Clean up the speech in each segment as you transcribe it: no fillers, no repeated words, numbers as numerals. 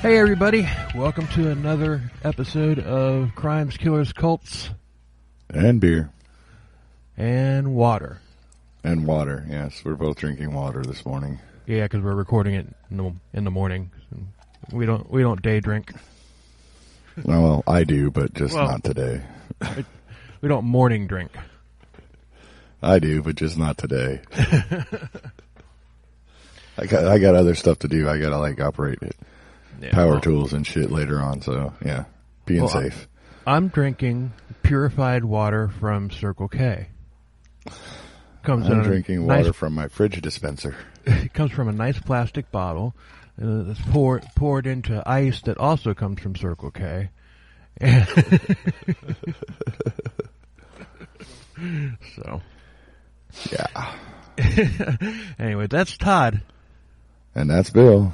Hey everybody, welcome to another episode of Crimes, Killers, Cults, and beer. And water. And water, yes. We're both drinking water this morning. Yeah, because we're recording it in the morning. We don't day drink. Well, I do, but just not today. We don't morning drink. I do, but just not today. I got other stuff to do. I got to operate it. Yeah, power tools and shit later on, so yeah, being safe. I'm drinking purified water from Circle K. I'm drinking water from my fridge dispenser. It comes from a nice plastic bottle. It's poured into ice that also comes from Circle K. So, yeah. Anyway, that's Todd. And that's Bill.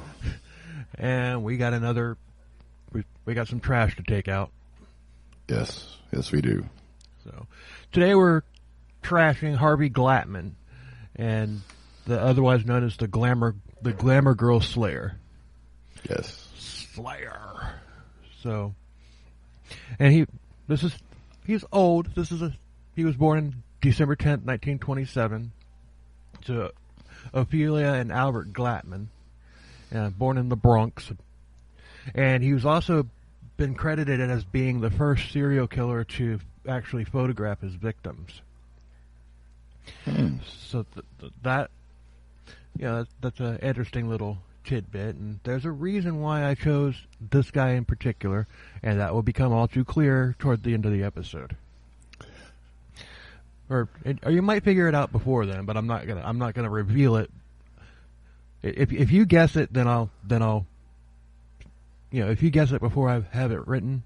And we got we got some trash to take out. Yes, we do. So today we're trashing Harvey Glatman, and the otherwise known as the Glamour Girl Slayer. Yes, Slayer. So, and he's old. He was born in December 10th, 1927, to Ophelia and Albert Glatman. Born in the Bronx, and he was also been credited as being the first serial killer to actually photograph his victims. So that's an interesting little tidbit, and there's a reason why I chose this guy in particular, and that will become all too clear toward the end of the episode. Or you might figure it out before then, but I'm not gonna reveal it. If you guess it, then I'll if you guess it before I have it written,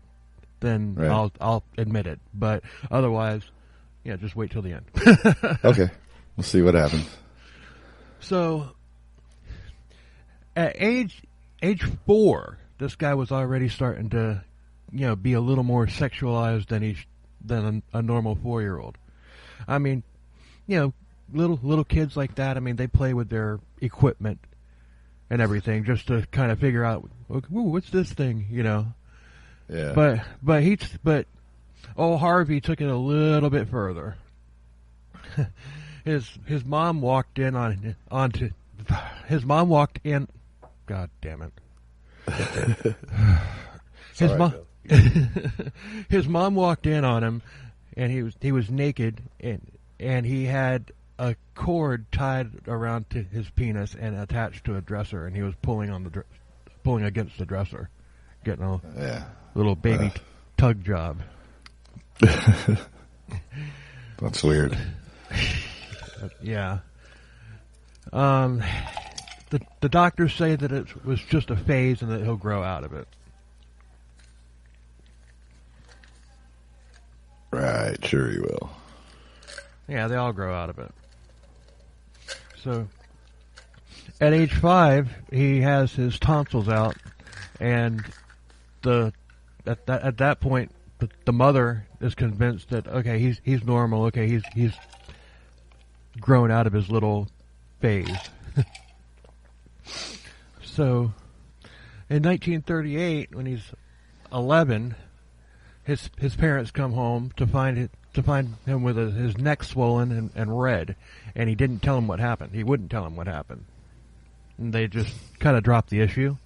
then right. I'll admit it. But otherwise, just wait till the end. Okay, we'll see what happens. So, at age 4, this guy was already starting to, be a little more sexualized than a normal 4-year-old. I mean, little kids like that. I mean, they play with their equipment and everything just to kind of figure out, ooh, what's this thing, Yeah. But old Harvey took it a little bit further. His mom walked in his mom walked in. God damn it. His mom walked in on him, and he was naked, and he had a cord tied around to his penis and attached to a dresser, and he was pulling against the dresser, getting a little baby tug job. That's weird. Yeah. The doctors say that it was just a phase and that he'll grow out of it. Right, sure he will. Yeah, they all grow out of it. So, at age 5, he has his tonsils out, and at that point, the mother is convinced that he's normal. Okay, he's grown out of his little phase. So, in 1938, when he's 11, his parents come home to find him with his neck swollen and red, and he didn't tell him what happened. He wouldn't tell him what happened. And they just kind of dropped the issue.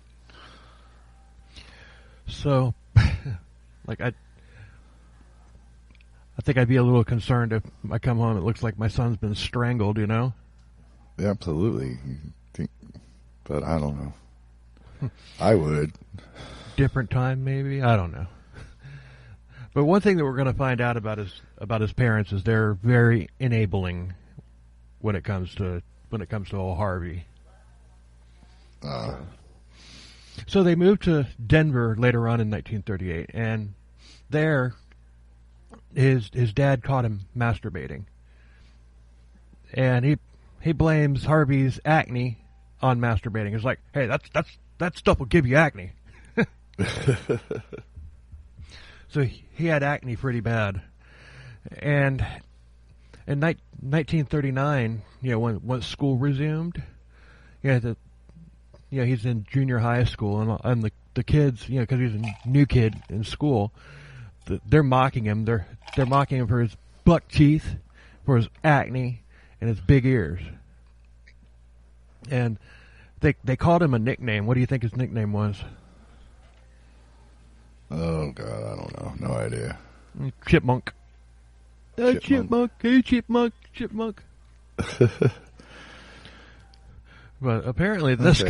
So, I think I'd be a little concerned if I come home and it looks like my son's been strangled, Yeah, absolutely. But I don't know. I would. Different time, maybe? I don't know. But one thing that we're going to find out about his parents is they're very enabling when it comes to old Harvey. So they moved to Denver later on in 1938, and there his dad caught him masturbating, and he blames Harvey's acne on masturbating. It's like, hey, that stuff will give you acne. So he had acne pretty bad. And in 1939, when school resumed, he's in junior high school, and the kids, because he's a new kid in school, they're mocking him. They're mocking him for his buck teeth, for his acne, and his big ears. And they called him a nickname. What do you think his nickname was? Oh, God, I don't know. No idea. Chipmunk. Hey, chipmunk. Hey, chipmunk. Chipmunk. But apparently this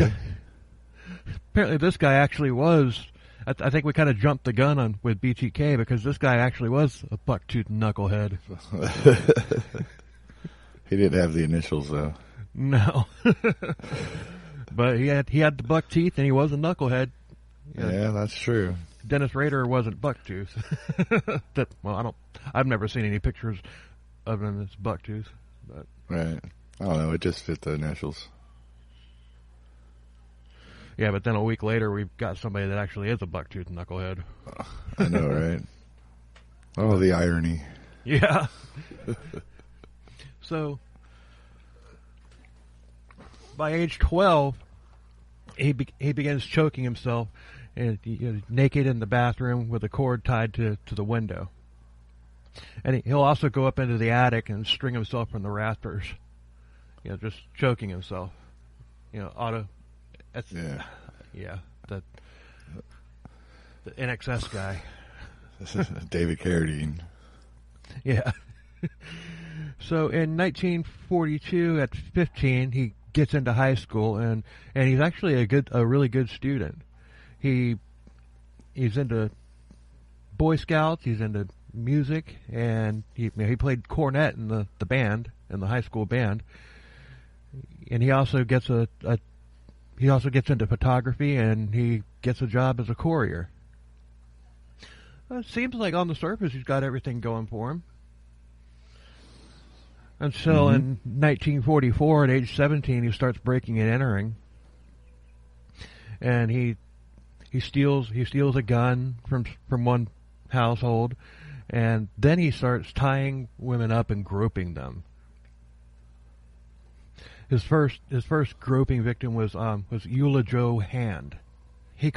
guy actually was. I think we kind of jumped the gun with BTK because this guy actually was a buck tooth knucklehead. He didn't have the initials though. No, but he had the buck teeth and he was a knucklehead. Yeah, that's true. Dennis Rader wasn't buck tooth. I've never seen any pictures of him as buck tooth. But right, I don't know. It just fit the initials. Yeah, but then a week later, we've got somebody that actually is a buck-toothed knucklehead. I know, right? Oh, the irony. Yeah. So, by age 12, he begins choking himself and naked in the bathroom with a cord tied to the window. And he'll also go up into the attic and string himself from the rafters. Just choking himself. That's, yeah, the NXS guy. David Carradine. Yeah. So in 1942, at 15, he gets into high school, and he's actually a really good student. He's into Boy Scouts. He's into music, and he played cornet in the band, in the high school band. And he also gets into photography, and he gets a job as a courier. It seems like on the surface he's got everything going for him. Until in 1944, at age 17, he starts breaking and entering. And he steals a gun from one household, and then he starts tying women up and groping them. His first groping victim was Eula Jo Hand. He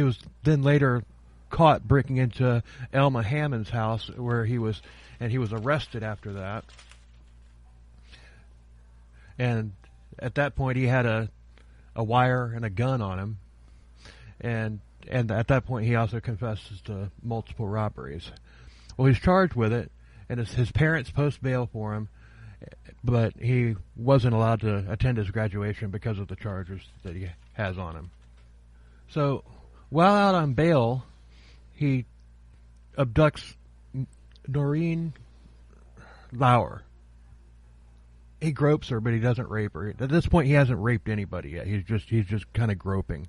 was then later caught breaking into Elma Hammond's house, where he was arrested after that. And at that point, he had a wire and a gun on him, and at that point, he also confesses to multiple robberies. Well, he's charged with it, and his parents post bail for him. But he wasn't allowed to attend his graduation because of the charges that he has on him. So, while out on bail, he abducts Noreen Lauer. He gropes her, but he doesn't rape her. At this point, he hasn't raped anybody yet. He's just kind of groping.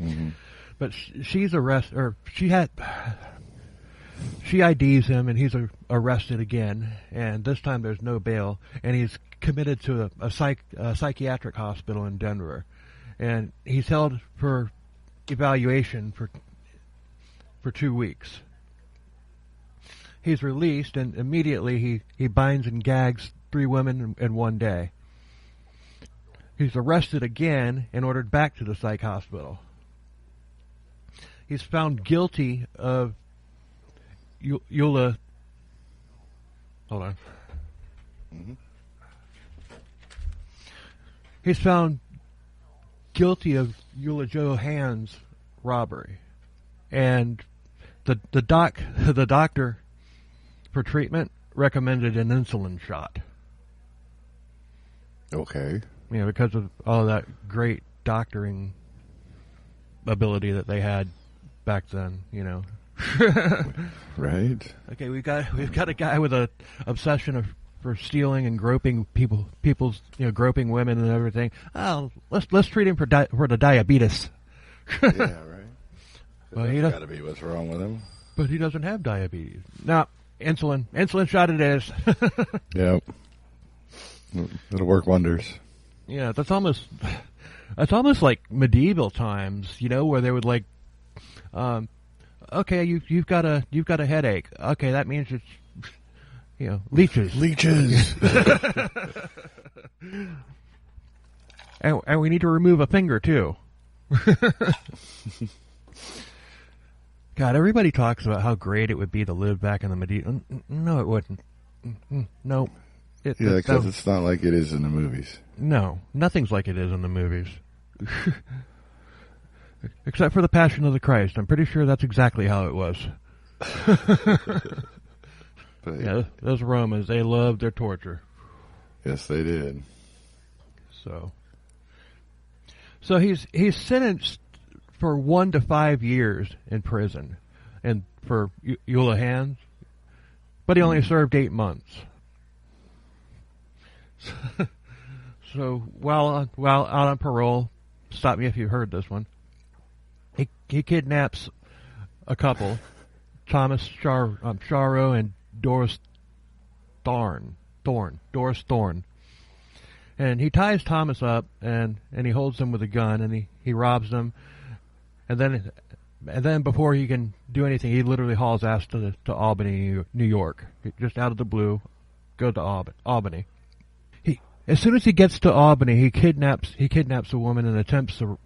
Mm-hmm. But she's arrested, or she IDs him, and he's arrested again, and this time there's no bail, and he's committed to a psychiatric hospital in Denver, and he's held for evaluation for 2 weeks. He's released, and immediately he binds and gags 3 women in one day. He's arrested again and ordered back to the psych hospital. He's found guilty of Eula. Hold on. Mm-hmm. He's found guilty of Eula Jo Hand's robbery, and the doctor for treatment recommended an insulin shot. Okay. Because of all that great doctoring ability that they had back then. Right. Okay, we've got a guy with a obsession for stealing and groping people's groping women and everything. Oh, let's treat him for the diabetes. Yeah, right. Well, that's got to be what's wrong with him. But he doesn't have diabetes. No, insulin shot it is. Yep. It'll work wonders. Yeah, that's almost like medieval times, where they would like, okay, you've got a headache. Okay, that means it's, leeches. Leeches. and we need to remove a finger too. God, everybody talks about how great it would be to live back in the medieval. No, it wouldn't. No. Yeah, because it's not like it is in the movies. No, nothing's like it is in the movies. Except for the Passion of the Christ. I'm pretty sure that's exactly how it was. But, yeah, those Romans, they loved their torture. Yes, they did. So he's sentenced for 1 to 5 years in prison, and for Houlihan's, but he only served 8 months. So while out on parole, stop me if you've heard this one. He kidnaps a couple, Thomas Sharrow and Doris Thorne. And he ties Thomas up and he holds him with a gun and he robs them, and then before he can do anything, he literally hauls ass to Albany, New York. Just out of the blue, go to Albany. As soon as he gets to Albany, he kidnaps a woman and attempts a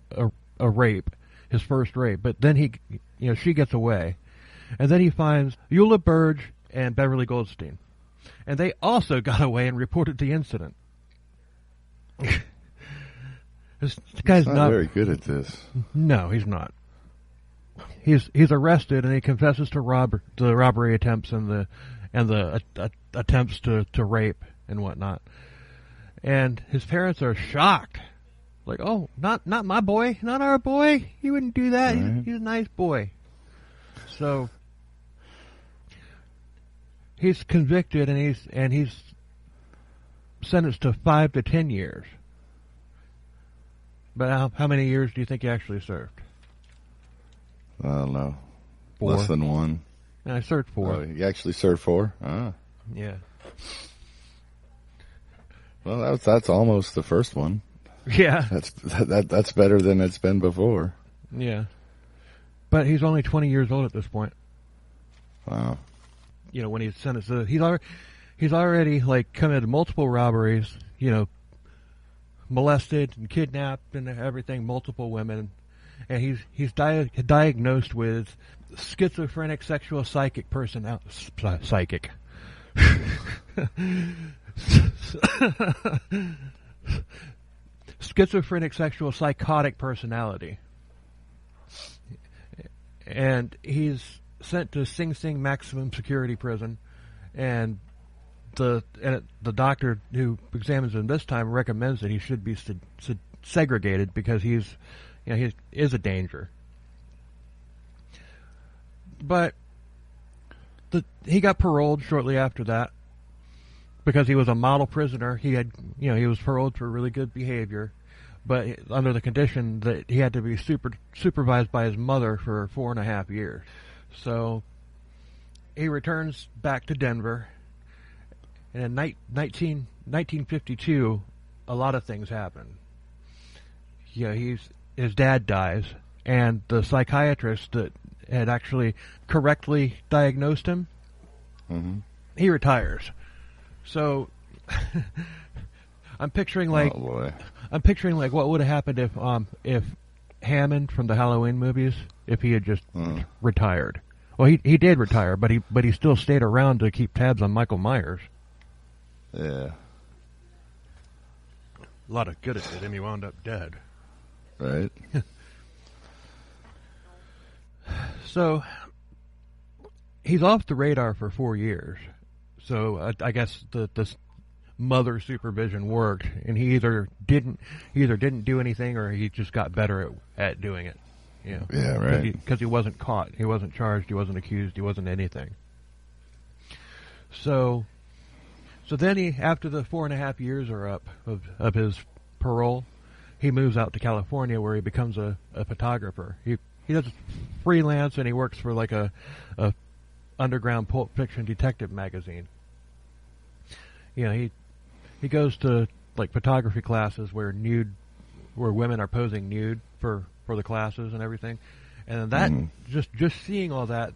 rape, his first rape. But then she gets away, and then he finds Eula Burge and Beverly Goldstein, and they also got away and reported the incident. This guy's not very good at this. No, he's not. He's arrested and he confesses to the robbery attempts and the attempts to rape and whatnot. And his parents are shocked, like, "Oh, not my boy, not our boy. He wouldn't do that. Right. He's a nice boy." So he's convicted and he's sentenced to 5 to 10 years. But how many years do you think he actually served? I don't know. 4. Less than 1. Yeah, I served 4. Oh, you actually served 4? Ah. Yeah. Well, that's almost the first one. Yeah. That's better than it's been before. Yeah. But he's only 20 years old at this point. Wow. When he's sentenced, he's already like committed multiple robberies, molested and kidnapped and everything, multiple women, and he's diagnosed with schizophrenic sexual psychic personality. Psychic. Schizophrenic sexual psychotic personality, and he's sent to Sing Sing maximum security prison, and the doctor who examines him this time recommends that he should be segregated because he is a danger. But he got paroled shortly after that because he was a model prisoner. He was paroled for really good behavior, but under the condition that he had to be supervised by his mother for 4.5 years. So he returns back to Denver, and in 1952, a lot of things happen. His dad dies, and the psychiatrist that had actually correctly diagnosed him, he retires. So I'm picturing like what would have happened if Hammond from the Halloween movies, if he had just retired. Well, he did retire, but he still stayed around to keep tabs on Michael Myers. Yeah. A lot of good it did him. He wound up dead. Right. So he's off the radar for 4 years. So I guess this mother supervision worked, and he either didn't do anything, or he just got better at doing it. Yeah, right. Because he wasn't caught, he wasn't charged, he wasn't accused, he wasn't anything. So then after the 4.5 years are up of his parole, he moves out to California where he becomes a photographer. He does freelance, and he works for like a underground pulp fiction detective magazine. He goes to like photography classes where women are posing nude for the classes and everything, and that just seeing all that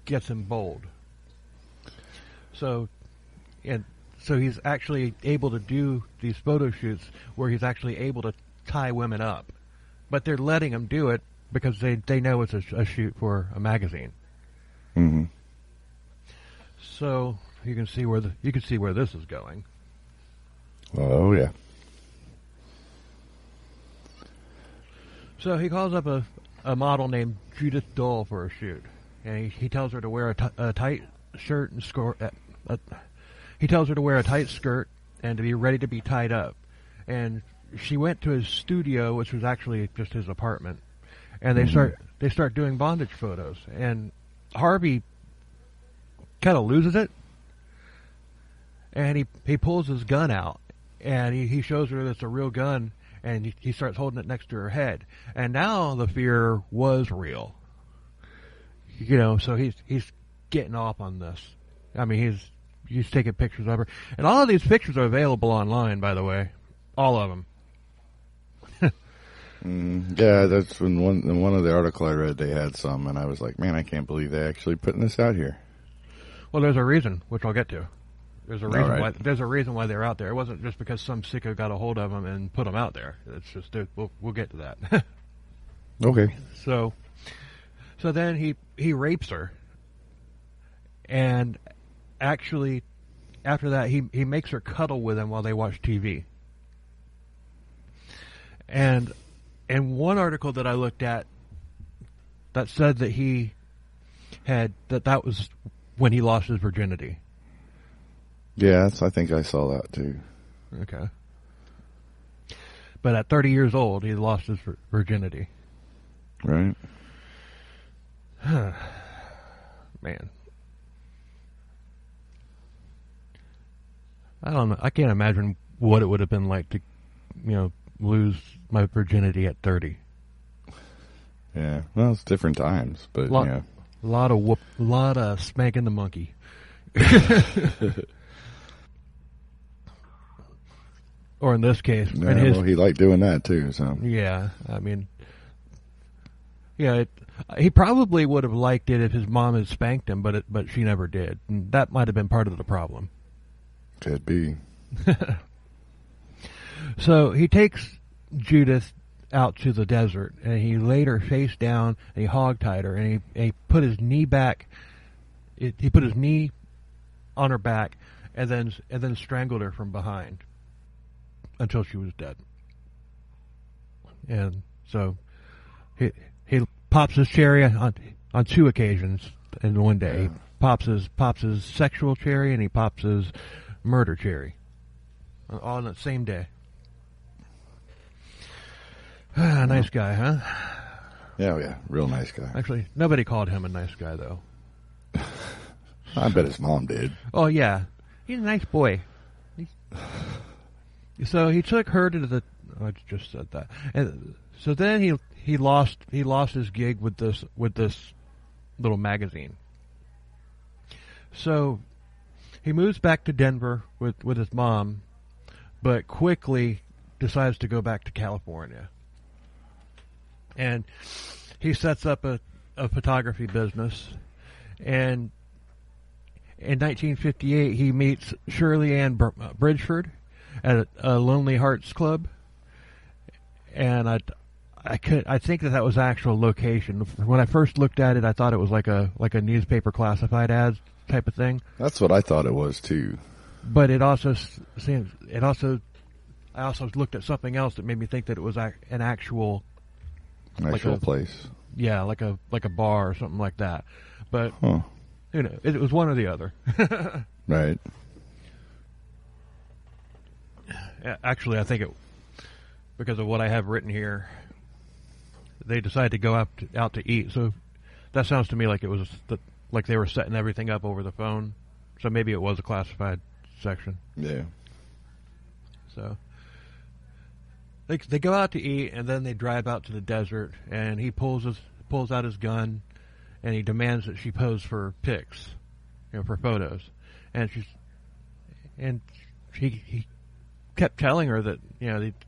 gets him bold. So he's actually able to do these photo shoots where he's actually able to tie women up but they're letting him do it because they know it's a shoot for a magazine. Mm-hmm. So you can see where this is going. Oh yeah. So he calls up a model named Judith Dull for a shoot, and he tells her to wear a tight shirt and he tells her to wear a tight skirt and to be ready to be tied up. And she went to his studio, which was actually just his apartment, and they start doing bondage photos. And Harvey kind of loses it, and he pulls his gun out, and he shows her that it's a real gun, and he starts holding it next to her head. And now the fear was real. So he's getting off on this. I mean, he's taking pictures of her. And all of these pictures are available online, by the way. All of them. Yeah, that's when one of the article I read, they had some, and I was like, man, I can't believe they're actually putting this out here. Well, there's a reason, which I'll get to. There's a reason why they're out there. It wasn't just because some sicko got a hold of them and put them out there. It's just we'll get to that. Okay. So then he rapes her, and actually after that he makes her cuddle with him while they watch TV. And in one article that I looked at, that said that that was when he lost his virginity. Yeah, I think I saw that too. Okay. But at 30 years old, he lost his virginity. Right. Man. I don't know. I can't imagine what it would have been like to, lose my virginity at 30. Yeah. Well, it's different times, but yeah. Lot of spanking the monkey. Or in this case, yeah, he liked doing that too. So yeah, I mean, yeah, he probably would have liked it if his mom had spanked him, but she never did, and that might have been part of the problem. Could be. So he takes Judith out to the desert, and he laid her face down, and he hog-tied her, and he put his knee back. He put his knee on her back, and then strangled her from behind until she was dead. And so he pops his cherry on two occasions in one day. He pops his sexual cherry, and he pops his murder cherry, all on the same day. Nice guy, huh? Yeah, real nice guy. Actually, nobody called him a nice guy, though. I bet his mom did. Oh, yeah. He's a nice boy. So he took her to the... I just said that. And so then he lost his gig with this little magazine. So he moves back to Denver with his mom, but quickly decides to go back to California. And he sets up a photography business. And in 1958, he meets Shirley Ann Bridgeford at a Lonely Hearts Club. And I think that was actual location. When I first looked at it, I thought it was like a newspaper classified ads type of thing. That's what I thought it was too. But I also looked at something else that made me think that it was an actual place. Yeah, like a bar or something like that. But it was one or the other. Right. Actually, I think because of what I have written here, they decided to go out to eat. So that sounds to me like it was like they were setting everything up over the phone. So maybe it was a classified section. Yeah. So they go out to eat, and then they drive out to the desert, and he pulls out his gun, and he demands that she pose for pics, for photos, and he kept telling her that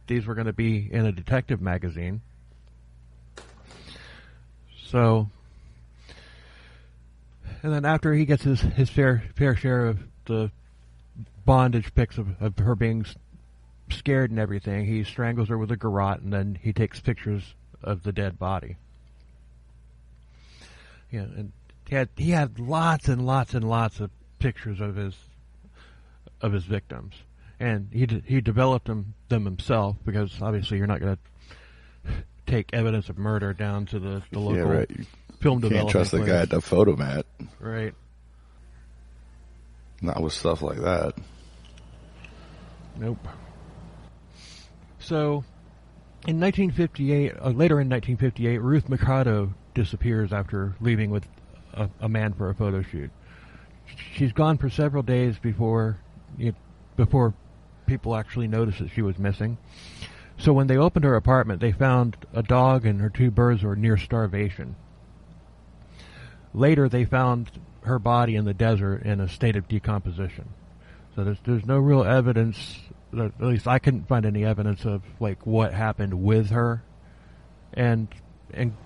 these were going to be in a detective magazine. So, and then after he gets his fair share of the bondage pics of her being scared and everything, he strangles her with a garrote, and then he takes pictures the dead body. Yeah, and he had lots and lots and lots of pictures of his victims, and he developed them himself, because obviously you're not going to take evidence of murder down to the local film development. Can't trust the guy at the photomat, right? Not with stuff like that. Nope. So, in 1958, later in 1958, Ruth Mikado disappears after leaving with a man for a photo shoot. She's gone for several days before people actually noticed that she was missing. So when they opened her apartment, they found a dog and her 2 birds were near starvation. Later, they found her body in the desert in a state of decomposition. So there's no real evidence, at least I couldn't find any evidence of like what happened with her and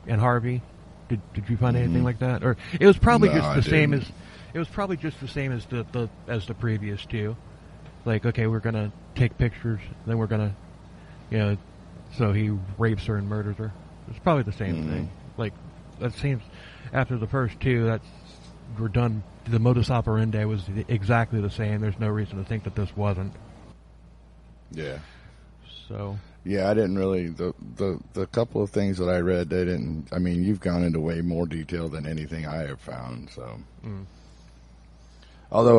Harvey. Did you find anything like that? Or it was probably just the same as the previous 2. Like, okay, we're gonna take pictures, then we're gonna, so he rapes her and murders her. It's probably the same thing. Like, that seems, after the first 2, we're done. The modus operandi was exactly the same. There's no reason to think that this wasn't. Yeah. So. Yeah, I didn't really, the couple of things that I read, they didn't, I mean, you've gone into way more detail than anything I have found, so. Although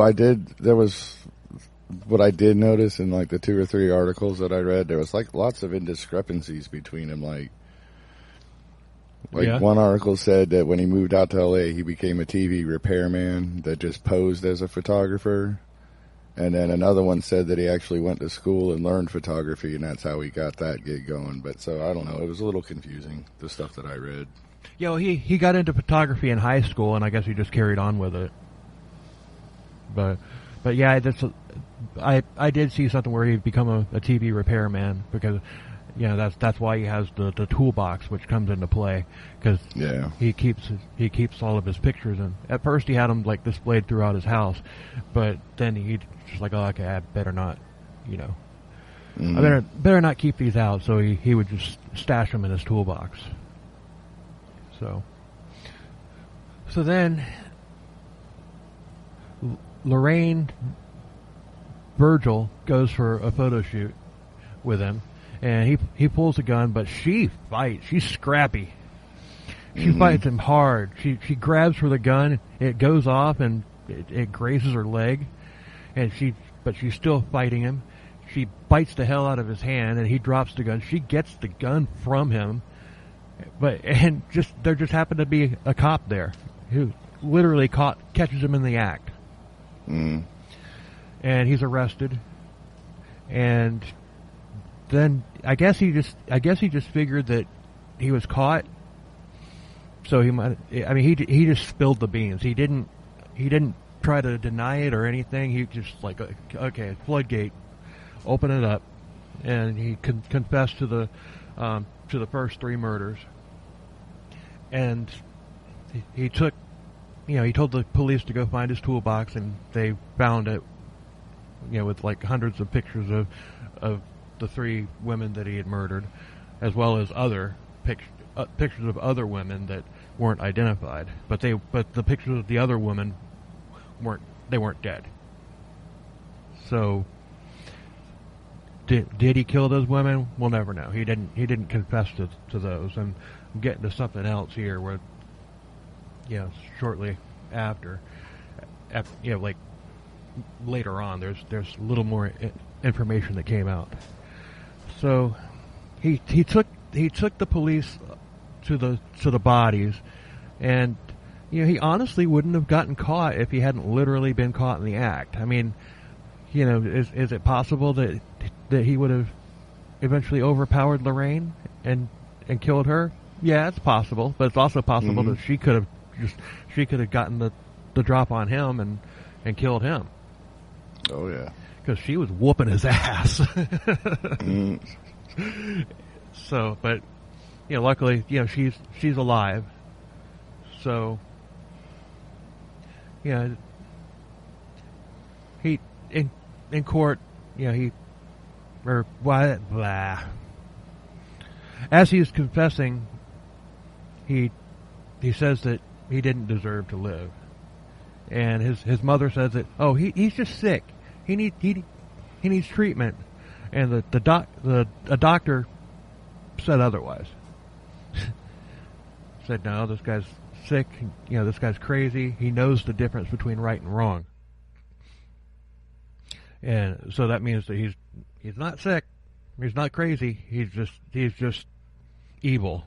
what I did notice in like the 2 or 3 articles that I read, there was like lots of indiscrepancies between them. Like one article said that when he moved out to LA, he became a TV repairman that just posed as a photographer. And then another one said that he actually went to school and learned photography, and that's how he got that gig going. But so I don't know. It was a little confusing, the stuff that I read. Yeah, well, he got into photography in high school, and I guess he just carried on with it. But yeah, I did see something where he'd become a TV repairman, because that's why he has the toolbox, which comes into play, because he keeps all of his pictures, and at first he had them like displayed throughout his house, but then he just like, oh, okay, I better not, I better not keep these out, so he would just stash them in his toolbox. So then Lorraine Virgil goes for a photo shoot with him, and he pulls a gun, but she fights. She's scrappy. She fights him hard. She grabs for the gun. It goes off, and it grazes her leg, but she's still fighting him. She bites the hell out of his hand, and he drops the gun. She gets the gun from him, there just happened to be a cop there who literally catches him in the act. And he's arrested, and then I guess he just figured that he was caught, so he just spilled the beans. He didn't try to deny it or anything. He just like, okay, floodgate, open it up, and he confessed to the first 3 murders, and he told the police to go find his toolbox, and they found it, with like hundreds of pictures of the 3 women that he had murdered, as well as other pictures of other women that weren't identified. But the pictures of the other women weren't dead. So did he kill those women? We'll never know. He didn't confess to those. And I'm getting to something else here where, shortly after like later on, there's a little more information that came out. So he took the police to the bodies, and he honestly wouldn't have gotten caught if he hadn't literally been caught in the act. I mean, is it possible that he would have eventually overpowered Lorraine and killed her? Yeah, it's possible, but it's also possible that she could have gotten the drop on him and killed him. Oh yeah, because she was whooping his ass. So, but luckily, she's alive. So, he in court, as he's confessing, he says that he didn't deserve to live, and his mother says that he's just sick. He needs treatment, and a doctor said otherwise. Said no, this guy's sick. This guy's crazy. He knows the difference between right and wrong, and so that means that he's not sick. He's not crazy. He's just evil.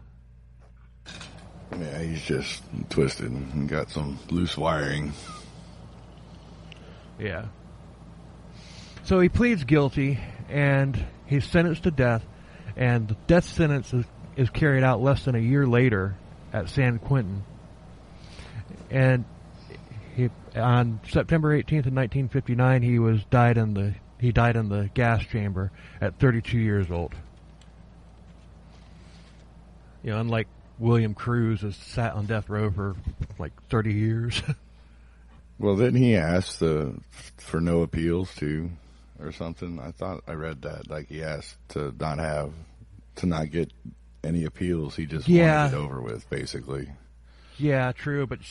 Yeah, he's just twisted and got some loose wiring. Yeah. So he pleads guilty, and he's sentenced to death, and the death sentence is carried out less than a year later at San Quentin. And on September 18th of 1959, he died in the gas chamber at 32 years old. Unlike William Cruz, has sat on death row for like 30 years. Well, didn't he ask for no appeals too, or something? I thought I read that. Like he asked to not get any appeals. He just wanted it over with, basically. Yeah, true. But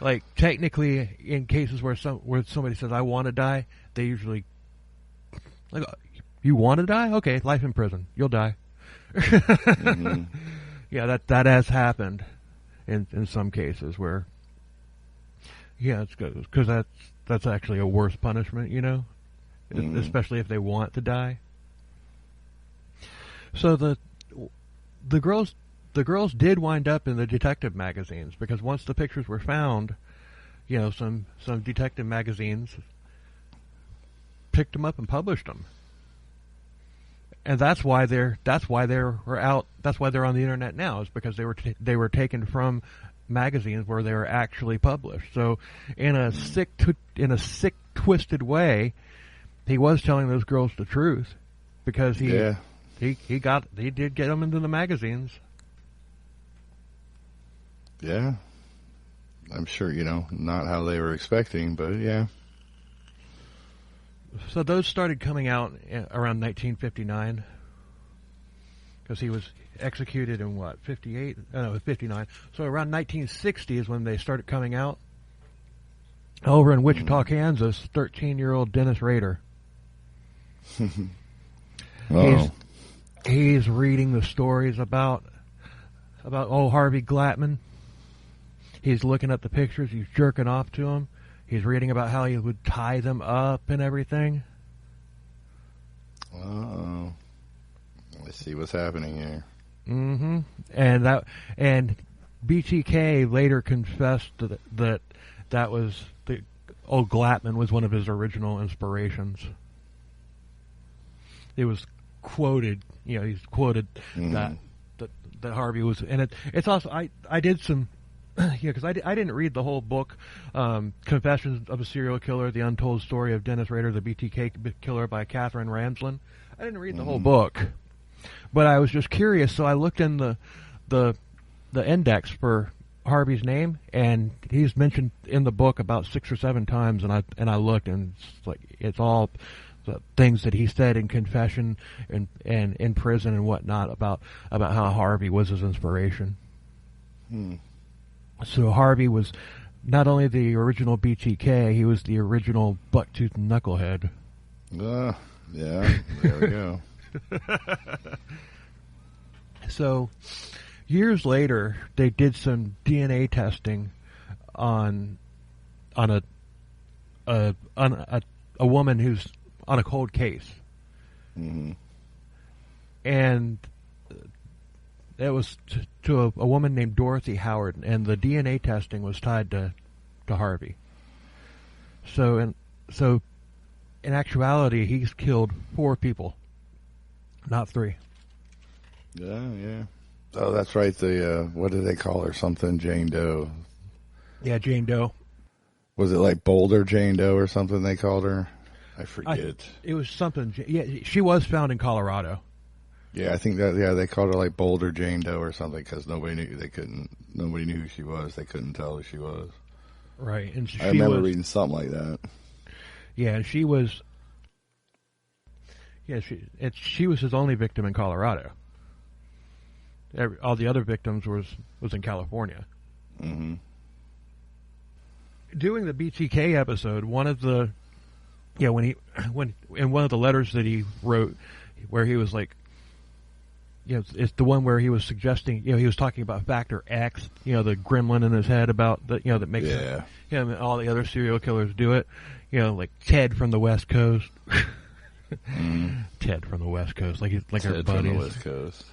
like technically, in cases where somebody says I want to die, they usually like, you want to die? Okay, life in prison. You'll die. Mm-hmm. Yeah, that has happened in some cases where. Yeah, it's good because that's actually a worse punishment, especially if they want to die. So the girls did wind up in the detective magazines because once the pictures were found, some detective magazines picked them up and published them, and that's why they're out. That's why they're on the internet now, is because they were taken from magazines where they were actually published. So in a sick, twisted way, he was telling those girls the truth because he did get them into the magazines. Yeah, I'm sure not how they were expecting, but yeah. So those started coming out around 1959 because he was executed in 59. So around 1960 is when they started coming out. Over in Wichita, Kansas, 13-year-old Dennis Rader. He's reading the stories about old Harvey Glatman. He's looking at the pictures. He's jerking off to them. He's reading about how he would tie them up and everything. Oh, let's see what's happening here. Mm-hmm. And BTK later confessed that was old Glatman was one of his original inspirations. It was quoted, he's quoted that Harvey was, and it's also I did some. Because I didn't read the whole book, Confessions of a Serial Killer, The Untold Story of Dennis Rader, the BTK Killer by Catherine Ramsland. I didn't read the whole book, but I was just curious, so I looked in the index for Harvey's name, and he's mentioned in the book about 6 or 7 times, and I looked, and it's all the things that he said in confession and in prison and whatnot about how Harvey was his inspiration. So Harvey was not only the original BTK, he was the original Buck Tooth Knucklehead. Yeah, there we go. So years later, they did some DNA testing on a woman who's on a cold case, and it was to a woman named Dorothy Howard, and the DNA testing was tied to Harvey. So in actuality, he's killed 4 people, not 3. Yeah. Oh, that's right. The what did they call her? Something Jane Doe. Yeah, Jane Doe. Was it like Boulder Jane Doe or something they called her? I forget. It was something. Yeah, she was found in Colorado. Yeah, I think that. Yeah, they called her like Boulder Jane Doe or something because nobody knew who she was. They couldn't tell who she was. Right, and I remember reading something like that. Yeah, she was. Yeah, she was his only victim in Colorado. all the other victims was in California. Mm-hmm. Doing the BTK episode, one of the, when in one of the letters that he wrote, where he was like, it's the one where he was suggesting, he was talking about Factor X, the gremlin in his head about that makes him and all the other serial killers do it, like Ted from the West Coast. Ted from the West Coast, like our buddies. From the West Coast.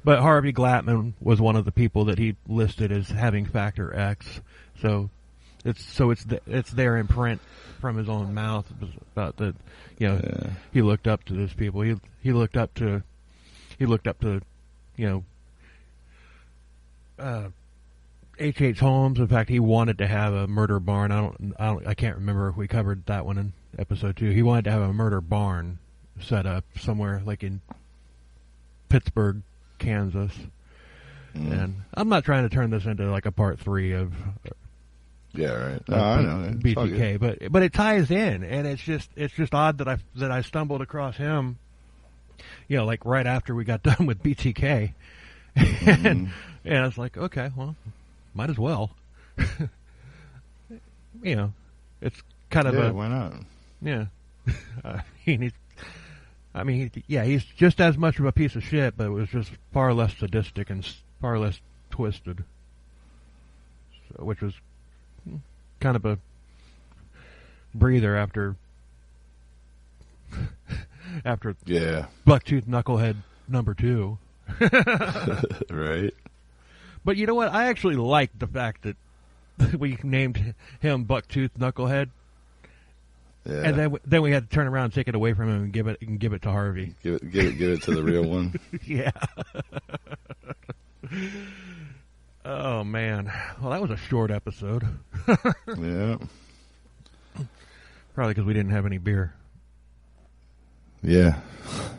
But Harvey Glatman was one of the people that he listed as having Factor X, so it's there in print from his own mouth about that. He looked up to those people. He looked up to H.H. Holmes. In fact, he wanted to have a murder barn. I can't remember if we covered that one in episode 2. He wanted to have a murder barn set up somewhere like in Pittsburgh, Kansas. And I'm not trying to turn this into like a part 3 of right. No, I know BTK, but it ties in, and it's just odd that I stumbled across him, like right after we got done with BTK, and I was like, okay, well, might as well. It's kind of why not? Yeah, he's just as much of a piece of shit, but it was just far less sadistic and far less twisted, which was kind of a breather after Buck Tooth Knucklehead number 2. Right. But you know what? I actually liked the fact that we named him Buck Tooth Knucklehead. Yeah. And then we had to turn around and take it away from him and give it to Harvey. Give it to the real one. Yeah. Oh man. Well, that was a short episode. Yeah. Probably because we didn't have any beer. Yeah.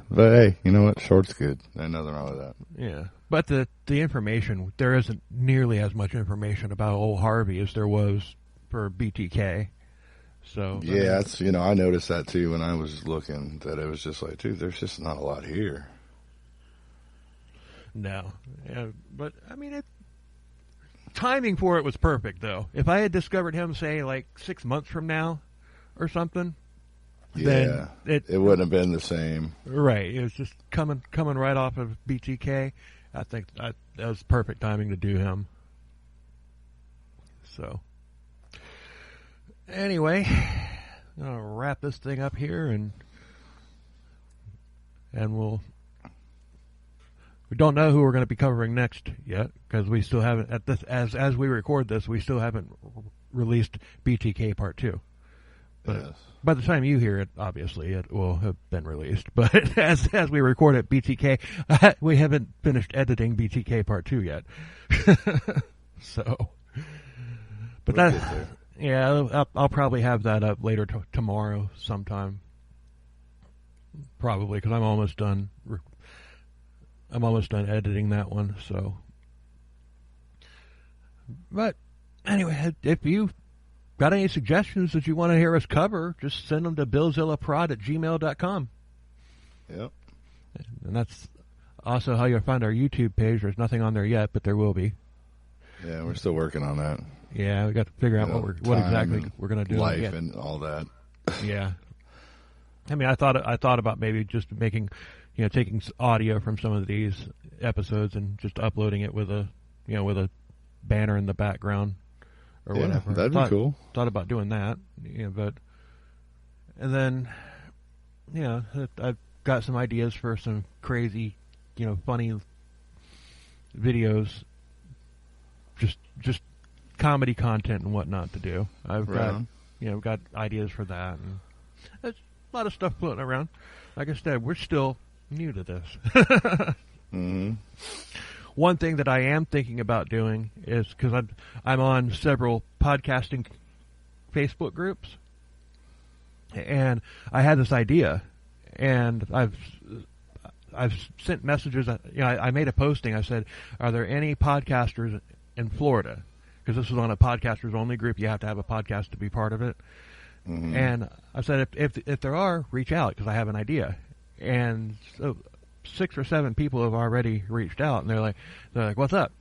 But hey, you know what? Short's good. There's nothing wrong with that. Yeah. But the information, there isn't nearly as much information about old Harvey as there was for BTK. So yeah, that's I noticed that too when I was looking, that it was just like, dude, there's just not a lot here. No. Yeah, but I mean, timing for it was perfect though. If I had discovered him, say, like 6 months from now or something, then it wouldn't have been the same. Right. It was just coming right off of BTK. I think that was perfect timing to do him. So, anyway, I'm going to wrap this thing up here, and we don't know who we're going to be covering next yet, because we still haven't, as we record this, we still haven't released BTK Part 2. But yes. By the time you hear it, obviously, it will have been released. But as we record it, BTK, we haven't finished editing BTK Part 2 yet. So, but I'll probably have that up later tomorrow sometime. Probably, because I'm almost done editing that one. So, but anyway, if you got any suggestions that you want to hear us cover, just send them to billzillaprod@gmail.com. Yep. And that's also how you'll find our YouTube page. There's nothing on there yet, but there will be. Yeah, we're still working on that. Yeah, we got to figure out what exactly we're going to do. Life and all that. Yeah. I mean, I thought about maybe just making, taking audio from some of these episodes and just uploading it with a banner in the background. Or whatever. That'd be cool. Thought about doing that, and then, I've got some ideas for some crazy, funny videos, just comedy content and whatnot to do. I've got ideas for that, and there's a lot of stuff floating around. Like I said, we're still new to this. Mm-hmm. One thing that I am thinking about doing is, because I'm on several podcasting Facebook groups, and I had this idea, and I've sent messages. I made a posting. I said, "Are there any podcasters in Florida?" Because this is on a podcasters only group. You have to have a podcast to be part of it. Mm-hmm. And I said, if there are, reach out, because I have an idea. And so 6 or 7 people have already reached out, and they're like, "What's up?"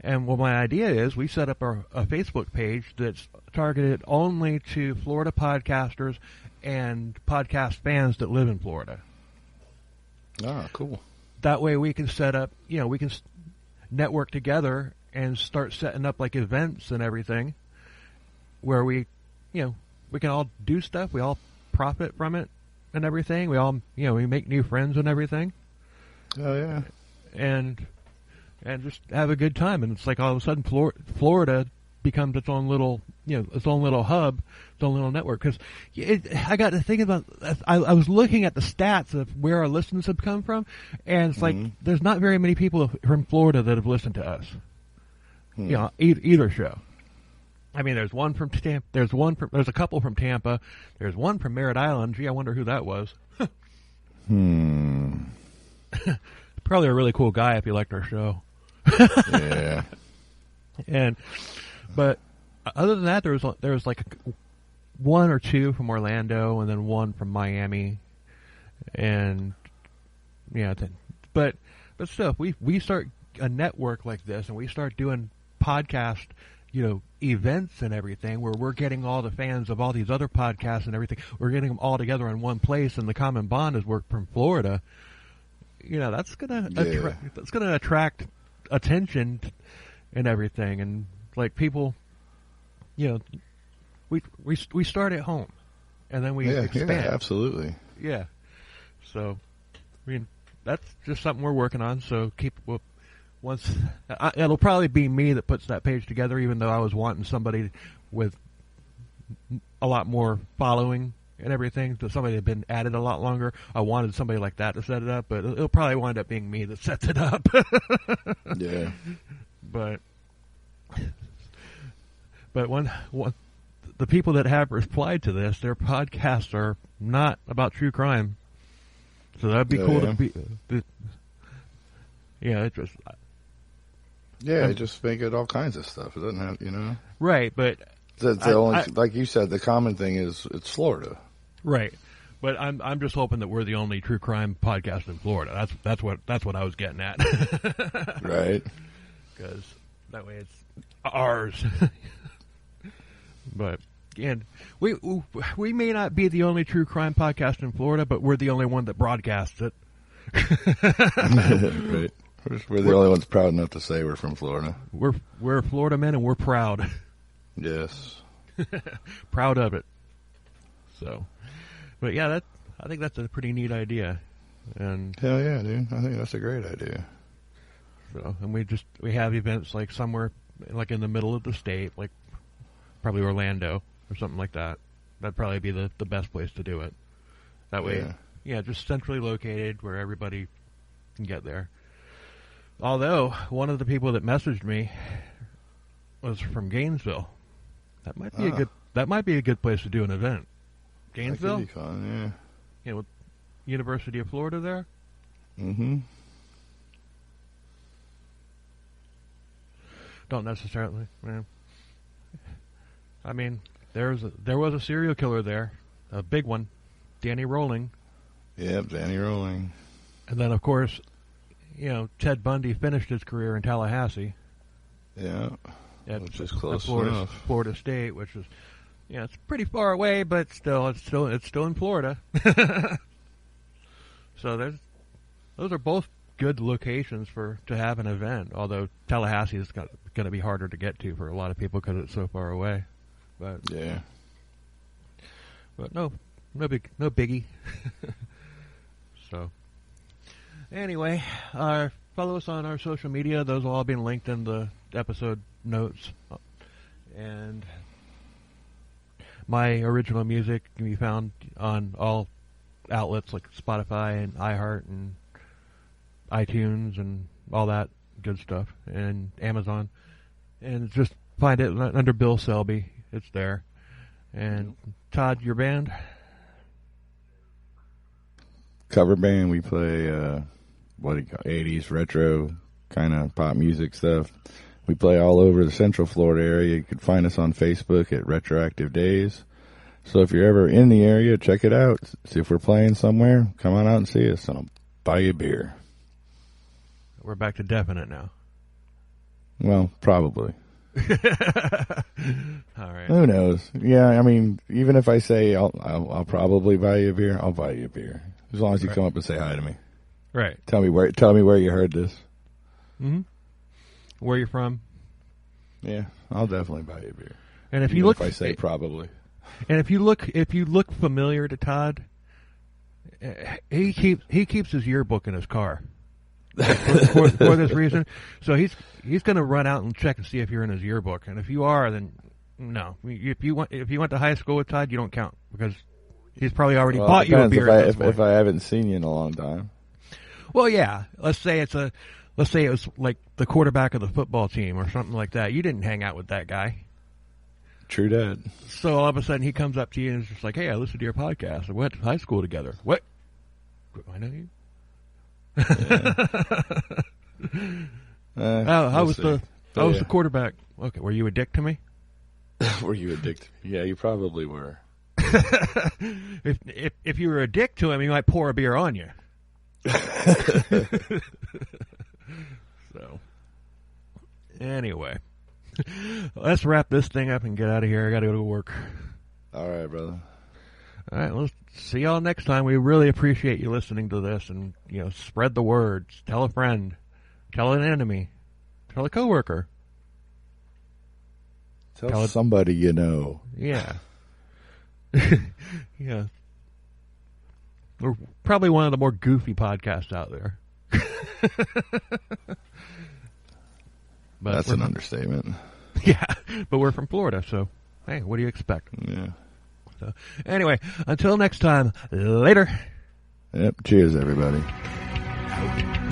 And well, my idea is we set up a Facebook page that's targeted only to Florida podcasters and podcast fans that live in Florida. Ah, cool. That way we can set up, we can network together and start setting up like events and everything where we can all do stuff. We all profit from it and everything. We all, we make new friends and everything. Oh, yeah. And just have a good time. And it's like all of a sudden Florida becomes its own little, its own little hub, its own little network. Because I got to think about, I was looking at the stats of where our listens have come from, and it's like there's not very many people from Florida that have listened to us. Either show. I mean, there's one from Tampa. There's a couple from Tampa. There's one from Merritt Island. Gee, I wonder who that was. Probably a really cool guy if you liked our show. Yeah. But other than that, there was like one or two from Orlando, and then one from Miami, and but still, if we start a network like this, and we start doing podcast, events and everything, where we're getting all the fans of all these other podcasts and everything, we're getting them all together in one place, and the common bond is we're from Florida. That's gonna attract attention and everything, and like people, we start at home, and then we expand. Yeah, absolutely. Yeah. So, I mean, that's just something we're working on. So it'll probably be me that puts that page together, even though I was wanting somebody with a lot more following and everything, so somebody had been at it a lot longer. I wanted somebody like that to set it up, but it'll probably wind up being me that sets it up. Yeah. But when the people that have replied to this, their podcasts are not about true crime, so that'd be cool to be. It just make it all kinds of stuff. It doesn't have, Right, but like you said, the common thing is it's Florida. Right, but I'm just hoping that we're the only true crime podcast in Florida. That's what I was getting at. Right. Because that way it's ours. But again, we may not be the only true crime podcast in Florida, but we're the only one that broadcasts it. Right. We're the only ones proud enough to say we're from Florida. We're Florida men, and we're proud. Yes. Proud of it. So, but yeah, I think that's a pretty neat idea. And hell yeah, dude! I think that's a great idea. So, and we have events like somewhere like in the middle of the state, like probably Orlando or something like that. That'd probably be the best place to do it. That way, just centrally located where everybody can get there. Although one of the people that messaged me was from Gainesville. That might be a good place to do an event. Gainesville? That could be fun, yeah. With University of Florida there? Mm-hmm. Don't necessarily. Yeah. I mean, there was a serial killer there, a big one, Danny Rolling. Yep, Danny Rolling. And then, of course, Ted Bundy finished his career in Tallahassee. Yeah, which is close enough. Florida State, which is, it's pretty far away, but it's still in Florida. So those are both good locations to have an event. Although Tallahassee is going to be harder to get to for a lot of people because it's so far away. But yeah, but no biggie. So anyway, follow us on our social media. Those will all be linked in the episode notes. And my original music can be found on all outlets like Spotify and iHeart and iTunes and all that good stuff, and Amazon. And just find it under Bill Selby. It's there. And Todd, your band? Cover band. We play 80s retro kind of pop music stuff. We play all over the Central Florida area. You can find us on Facebook at Retroactive Days. So if you're ever in the area, check it out. See if we're playing somewhere. Come on out and see us. Buy you a beer. We're back to definite now. Well, probably. All right. Who knows? Yeah, I mean, even if I say I'll probably buy you a beer, I'll buy you a beer. As long as you come up and say hi to me. Right. Tell me where you heard this. Mm-hmm. Where you're from. Yeah, I'll definitely buy you a beer. And if even you look, if I say probably. And if you look familiar to Todd, he keeps his yearbook in his car for this reason. So he's going to run out and check and see if you're in his yearbook. And if you are, then no. If you went to high school with Todd, you don't count because he's probably already bought you a beer. If I haven't seen you in a long time. Well, yeah. Let's say it was like the quarterback of the football team or something like that. You didn't hang out with that guy. True that. So all of a sudden he comes up to you and is just like, "Hey, I listened to your podcast. We went to high school together." What? I know you. Yeah. How was the quarterback? Okay, were you a dick to me? Were you a dick to me? Yeah, you probably were. If you were a dick to him, he might pour a beer on you. So, anyway, let's wrap this thing up and get out of here. I got to go to work. All right, brother. All right, let's see y'all next time. We really appreciate you listening to this, and spread the word. Tell a friend, tell an enemy, tell a coworker, tell somebody you know. Yeah, yeah. We're probably one of the more goofy podcasts out there. But that's an understatement. Yeah, but we're from Florida, so hey, what do you expect? Yeah. So anyway, until next time, later. Yep. Cheers, everybody. Out.